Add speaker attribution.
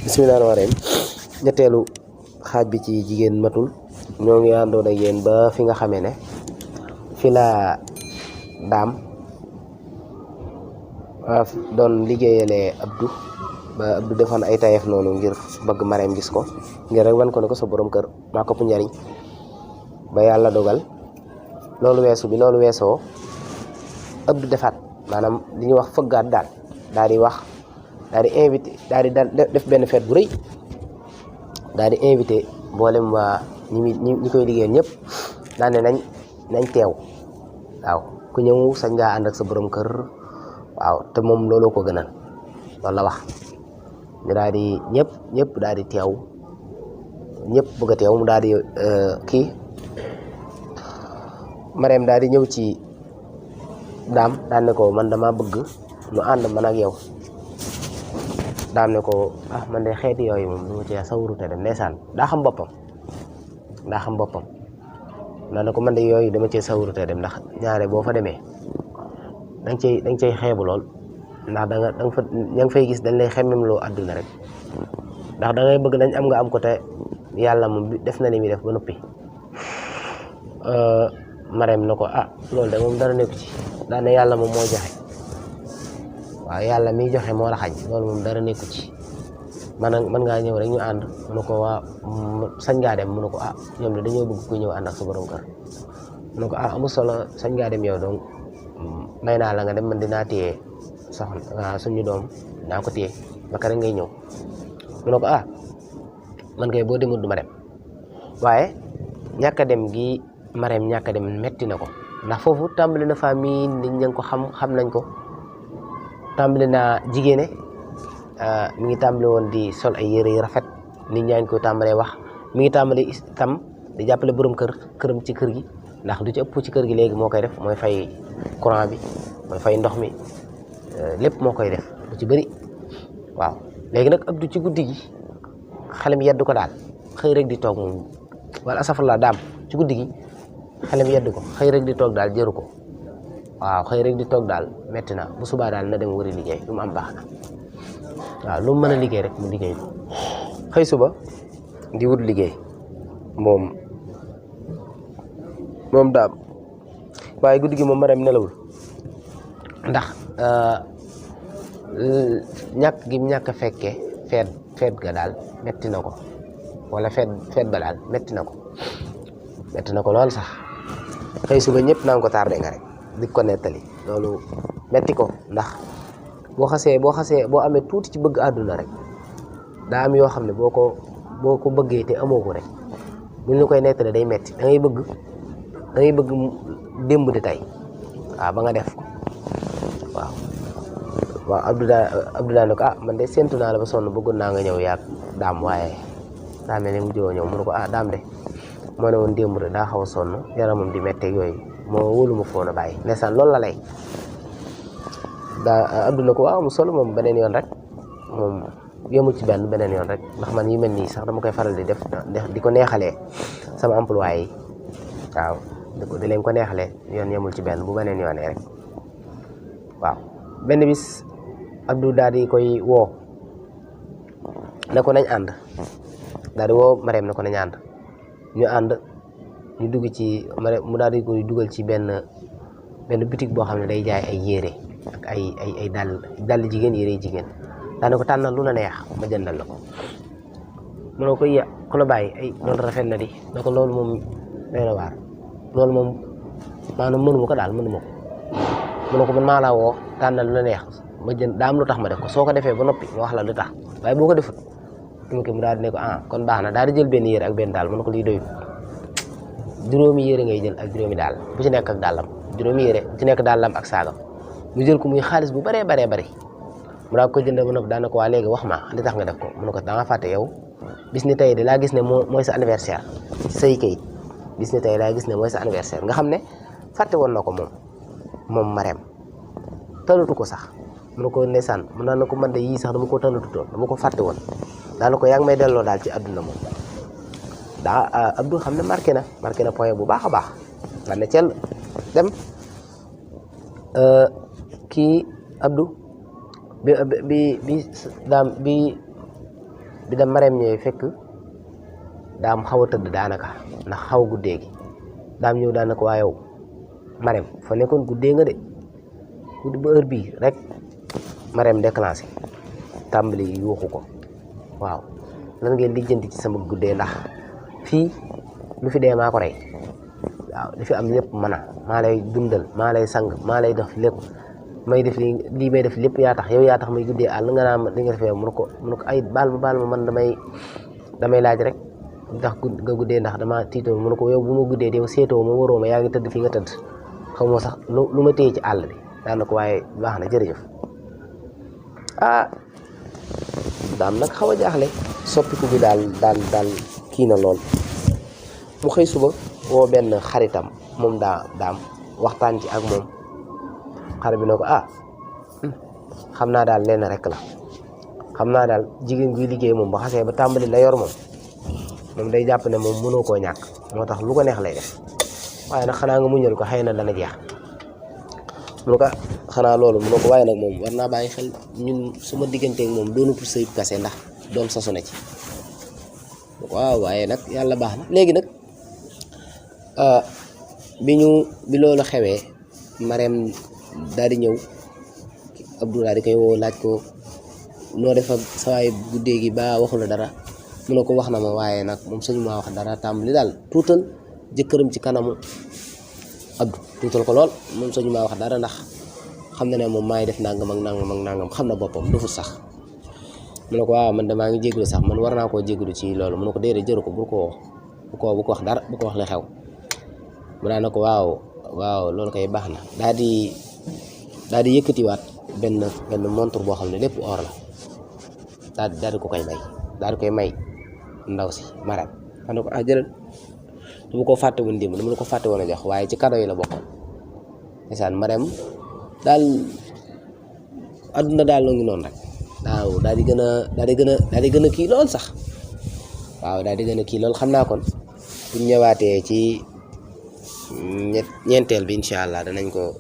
Speaker 1: bismillahirrahmanirrahim ñetteelu xaaj bi ci jigéen matul ñoo ngi àndoon ak yéen ba fi nga xamee ne fi la daam doon liggéeyale Abdou ba Abdou defoon ay tayef noonu ngir bëgg Marème gis ko ngir rek wan ko ne ko sa borom kër maa ko ëpp njariñ ba yàlla dogal loolu weesu bi loolu weesoo Abdou defaat maanaam li ñuy wax fëggaat daal di wax daal di invité daal di def benn fête bu rëy daal di invité mboolem waa ñi koy liggéeyal ñëpp daal ne nañ teew waaw ku ñëw sañ ngaa ànd ak sa borom kër waaw te moom looloo ko gënal loolu la wax ñu daal di ñëpp daal di teew ñëpp bëgg a teew mu daal di kii Marème daal di ñëw ci daam daan ne ko man dama bëgg ñu ànd man ak yow daam ne ko man de xeeti yooyu moom du ma ci sawurute dem ndeysaan daa xam boppam naa ne ko man de yooyu dama cee sawurute dem ndax ñaare boo fa demee da nga cay xeebu lool ndax da nga fa ña ngi fay gis dañ lay xemmem loo àdduna rek ndax da ngay bëgg dañ am nga am ko te yàlla moom def na li muy def ba noppi Marème na ko loolu de moom dara nekku ci daa ne yàlla moom moo joxe waaw yàlla miy joxe moo la xañ loolu moom dara nekku ci mën ngaa ñëw rek ñu ànd mu ne ko sañ ngaa dem mu ne ko ñoom de dañoo bëgg ku ñëw ànd ak sa borom kër mu ne ko amul solo sañ ngaa dem yow donc may naa la nga dem man dinaa téye soxna suñu doom dinaa ko téye ba kare ngay ñëw mu ne ko man kay boo demul du ma dem waaye ñàkk a dem gi Marème ñàkk a dem metti na ko ndax foofu tàmbali na famille nit ña ko xam nañ ko tàmbali naa jigéene mi ngi tàmbali woon di sol ay yére yu rafet nit ñaa ngi koy tàmbalee wax mi ngi tàmbali itam di jàppale borom këram ci kër gi ndax lu ci ëpp ci kër gi léegi moo koy def mooy fay courant bi mooy fay ndox mi lépp moo koy def lu ci bëri waaw léegi nag Abdou ci guddi gi xelam yeddu ko daal xëy rek di toog moom wala asafurlaa daam ci guddi gi xelam yeddu ko xëy rek di toog daal jëru ko waaw xëy rek di toog daal metti na bu subaa daal na dem wari liggéey lu mu am baax na waaw lu mu mën a liggéey rek mu liggéey ko xëy suba di wut liggéey moom daam waaye guddi gi moom Marème nelawul ndax ñàkk a fekke feet ga daal metti na ko wala feet ba daal metti na ko lool sax xëy suba ñëpp naan ko tardé nga rek di ko nettali loolu metti ko ndax boo amee tuuti ci bëgg àdduna rek daa am yoo xam ne boo ko bëggee te amoo ko rek bu ñu koy nettali day metti da ngay bëgg démb di tey ba nga def ko waaw Abdou daa ne ko man de séntu naa la ba sonn bëggoon naa nga ñëw yaag daam waaye daa mel ni mu jiwoo ñëw mu ne ko daam de moo ne woon démb de daa xaw a sonn yaramam di metteeg yooyu moo wóolu ma foon a bàyyi ndeysaan loolu la lay Abdou na ko mu solo moom beneen yoon rek moom yemul ci beneen yoon rek ndax man yi mel nii sax dama koy faral di def di ko neexalee sama employé yi waaw di leen ko neexalee yoon yemul ci benn bu beneen yoonee rek waaw benn bis Abdou daal di koy woo ne ko nañ ànd daal di woo Marème ne ko nañ ànd ñu ànd ñu dugg ci mu daal di koy dugal ci benn boutique boo xam ne day jaay ay yére ak ay dàll jigéen yére jigéen daane ko tànnal lu la neex ma jëndal la ko mu ne ko ku la bàyyi loolu rafet na di ne ko loolu moom day na waar loolu moom maanaam mënuma ko daal mënuma ko mu ne ko man maa la woo tànnal lu la neex ma jënd daa am lu tax ma def ko soo ko defee ba noppi ma wax la lu tax waaye boo ko defut mu daal di ne ko kon baax na daal di jël benn yére ak benn daal mu ne ko lii doyut juróomi yére ngay jël ak juróomi daal bu ci nekk ak dàllam juróomi yére bu ci nekk dàllam ak saagam mu jël ko muy xaalis bu baree mu daa ko jënd ba noppi daan na ko waa léegi wax ma li tax nga def ko mu ne ko da nga fàtte yow bis ni tey de laa gis ne mooy sa anniversaire say kayit bis ni tey laa gis ne mooy sa anniversaire nga xam ne fàtte woon na ko moom Marème talatu ko sax mu ne ko ndeysaan mu naan na ko man de yii sax dama ko talatu toon dama ko fàtte woon daana ko yaa ngi may delloo daal ci àdduna moom Abdou xam ne marqué na point bu baax a baax nga ne cel dem kii Abdou bi daam bi bi da Marème ñëwee fekk daam xaw a tëdd daanaka ndax xaw guddee gi daam ñëw daanaka waa yow Marème fa nekkoon guddee nga de guddi ba heure bii rek Marème déclenché tàmbali yuuxu ko waaw lan ngeen lijjanti ci sama guddee ndax fii lu fi dee maa ko rey waaw li fi am lépp mën a maa lay dundal maa lay sang maa lay def lépp may def lii may def lépp yaa tax yow yaa tax may guddee àll nga naa ma li nga defee mun ko ay baal ma man damay laaj rek ndax nga guddee ndax dama tiitoon mun ko yow bu ma guddee yow seetoo ma waroo ma yaa ngi tëdd fi nga tëdd xaw ma sax lu ma téye ci àll bi daan na ko waaye baax na jërëjëf daam nag xaw a jaaxle soppiku bi daal kii na lool mu xëy suba woo benn xaritam moom daam waxtaan ci ak moom xarit bi ne ko xam naa daal lenn rek la xam naa daal jigéen guy liggéey moom ba xasee ba tàmbali la yor moom day jàpp ne moom mënoo koo ñàkk moo tax lu ko neex lay def waaye nag xanaa nga muñal ko xëy na dana jeex mu ne ko xanaa loolu mu ne ko waaye nag moom war naa bàyyi xel ñun suma digganteeg moom doonu pour sëyub kase ndax doom sasu na ci waaw waaye nag yàlla baax na léegi nag bi loolu xewee Marème daal di ñëw Abdou daal di koy woo laaj ko noo def ak sawaay guddee gi ba waxu la dara mu ne ko wax na ma waaye nag moom suñu maa wax dara tàmbali daal tuutal jëkkëram ci kanamu Abdou tuutal ko lool moom suñu maa wax dara ndax xam na ne moom maay def nangam ak nangam xam na boppam dufut sax mu ne ko waaw man damaa ngi jégalu sax man war naa koo jégalu ci loolu mu ne ko déedéet jëru ko bu ko wax dara bu ko wax li xew mu daan na ko waaw loolu kay baax na daal di yëkkatiwaat benn montre boo xam ne lépp or la daal di ko koy may daal di koy may ndaw si Marème xam ne ko jëlal du ko fàtte woon démb dama la ko fàtte woon a jox waaye ci cadeau yi la bokkoon ndeysaan Marème daal adduna daal loo ngi noonu rek waaw daal di gën a kii lool sax waaw daal di gën a kii lool xam naa kon bu ñëwaatee ci ñeenteel bi incha allah danañ ko